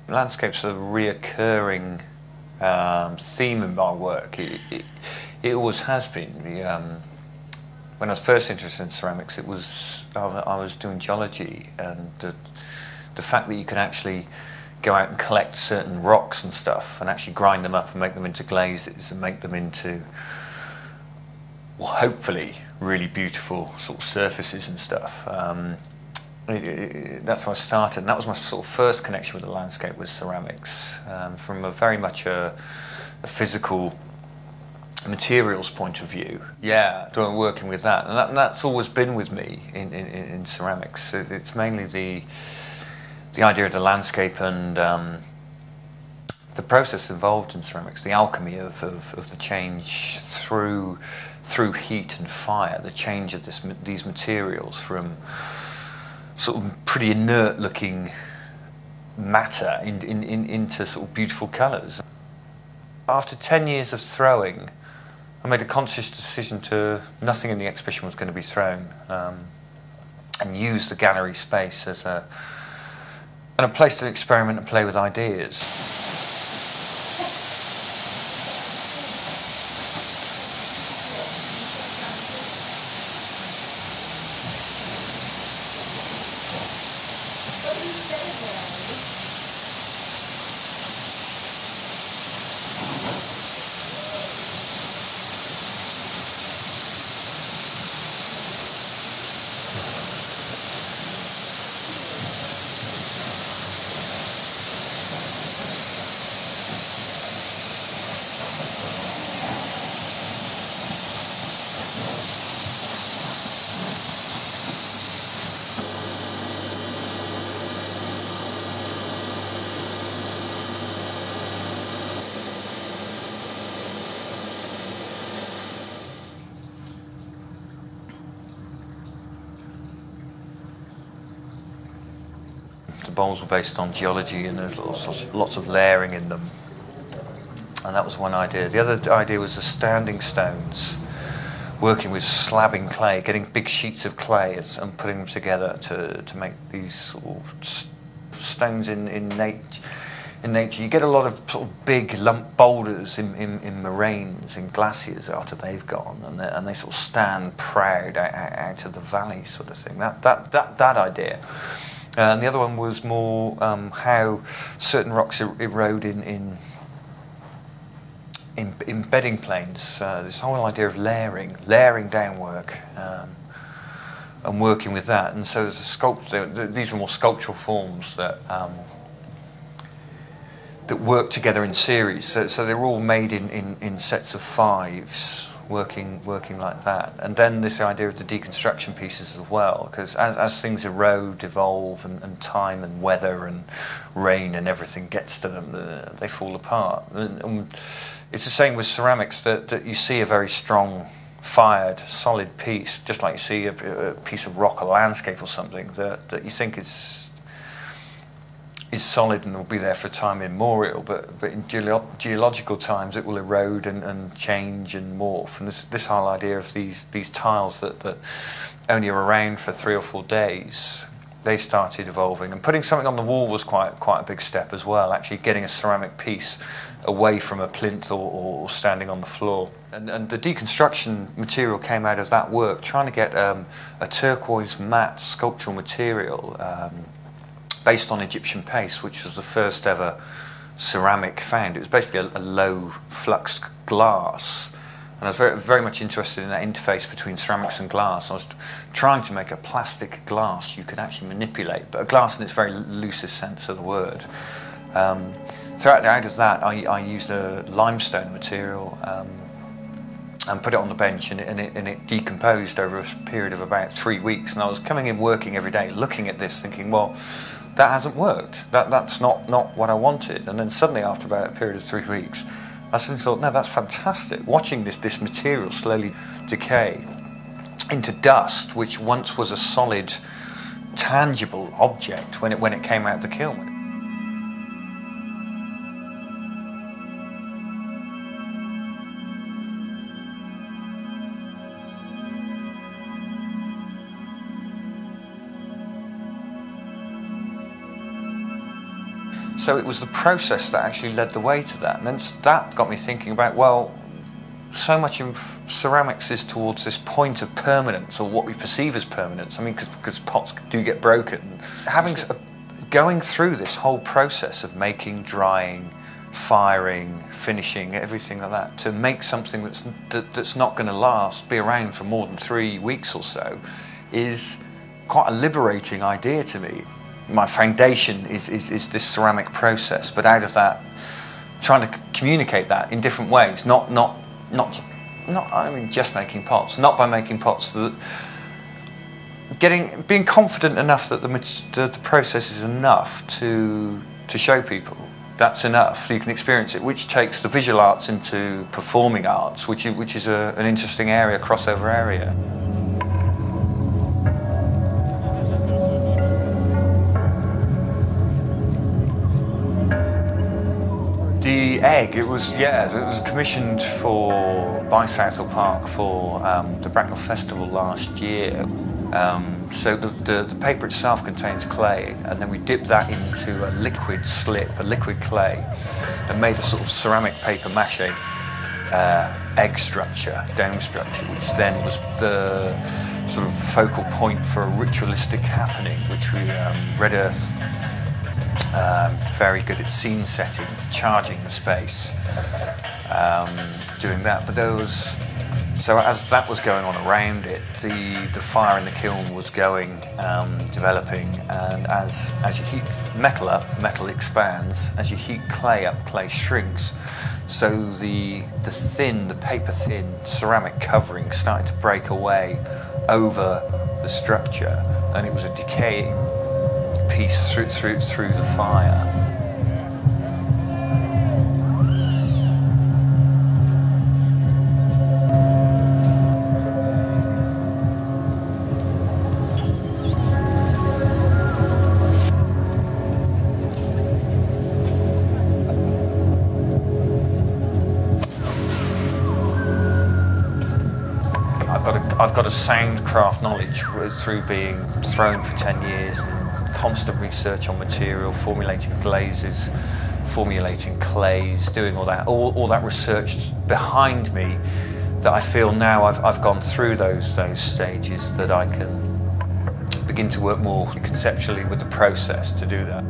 Landscape's a reoccurring theme in my work. It always has been. When I was first interested in ceramics, I was doing geology, and the fact that you can actually go out and collect certain rocks and stuff and actually grind them up and make them into glazes and make them into, well, hopefully really beautiful sort of surfaces and stuff. That's how I started, and that was my sort of first connection with the landscape, was ceramics, from a very much a physical materials point of view. Yeah, doing working with that, and that's always been with me in ceramics. It's mainly the idea of the landscape and the process involved in ceramics, the alchemy of the change through heat and fire, the change of these materials from sort of pretty inert looking matter into sort of beautiful colours. After 10 years of throwing, I made a conscious decision to nothing in the exhibition was going to be thrown, and use the gallery space as a place to experiment and play with ideas. The bowls were based on geology, and there's lots of layering in them, and that was one idea. The other idea was the standing stones, working with slabbing clay, getting big sheets of clay and putting them together to make these sort of stones in nature. You get a lot of sort of big lump boulders in moraines, in glaciers after they've gone, and they sort of stand proud out of the valley, sort of thing. That idea. And the other one was more how certain rocks erode in bedding planes. This whole idea of layering down work, and working with that. And so there's a sculpture. These are more sculptural forms that work together in series. So they're all made in sets of fives. Working like that, and then this idea of the deconstruction pieces as well, because as things erode, evolve, and time and weather and rain and everything gets to them, they fall apart. And it's the same with ceramics, that you see a very strong, fired, solid piece, just like you see a piece of rock, a landscape or something that you think is solid and will be there for time immemorial, but in geological times it will erode and change and morph. And this whole idea of these tiles that only are around for 3 or 4 days, they started evolving. And putting something on the wall was quite a big step as well, actually getting a ceramic piece away from a plinth or standing on the floor. And the deconstruction material came out of that work, trying to get a turquoise matte sculptural material based on Egyptian paste, which was the first ever ceramic found. It was basically a low flux glass, and I was very, very much interested in that interface between ceramics and glass. I was trying to make a plastic glass you could actually manipulate, but a glass in its very loosest sense of the word. So out of that, I used a limestone material and put it on the bench, and it decomposed over a period of about 3 weeks. And I was coming in working every day, looking at this, thinking, well, that hasn't worked. That's not what I wanted. And then suddenly, after about a period of 3 weeks, I suddenly thought, no, that's fantastic. Watching this material slowly decay into dust, which once was a solid, tangible object when it came out of the kiln. So it was the process that actually led the way to that. And then that got me thinking about, well, so much of ceramics is towards this point of permanence, or what we perceive as permanence. I mean, because pots do get broken. Going through this whole process of making, drying, firing, finishing, everything like that, to make something that's not going to be around for more than 3 weeks or so, is quite a liberating idea to me. My foundation is this ceramic process, but out of that, trying to communicate that in different ways, not I mean just making pots, not by making pots, being confident enough that the process is enough to show people. That's enough. You can experience it, which takes the visual arts into performing arts, which is an interesting area, crossover area. The egg, it was commissioned by Southall Park for the Bracknell Festival last year. So the paper itself contains clay, and then we dipped that into a liquid slip, a liquid clay, and made a sort of ceramic paper mache egg structure, dome structure, which then was the sort of focal point for a ritualistic happening, which we Red Earth, very good at scene setting, charging the space, doing that. But so as that was going on around it, the fire in the kiln was going, developing, and as you heat metal up, metal expands. As you heat clay up, clay shrinks. So the paper thin ceramic covering started to break away over the structure, and it was a decaying piece through the fire. I've got a sound craft knowledge through being thrown for 10 years and constant research on material, formulating glazes, formulating clays, doing all that research behind me, that I feel now I've gone through those stages, that I can begin to work more conceptually with the process to do that.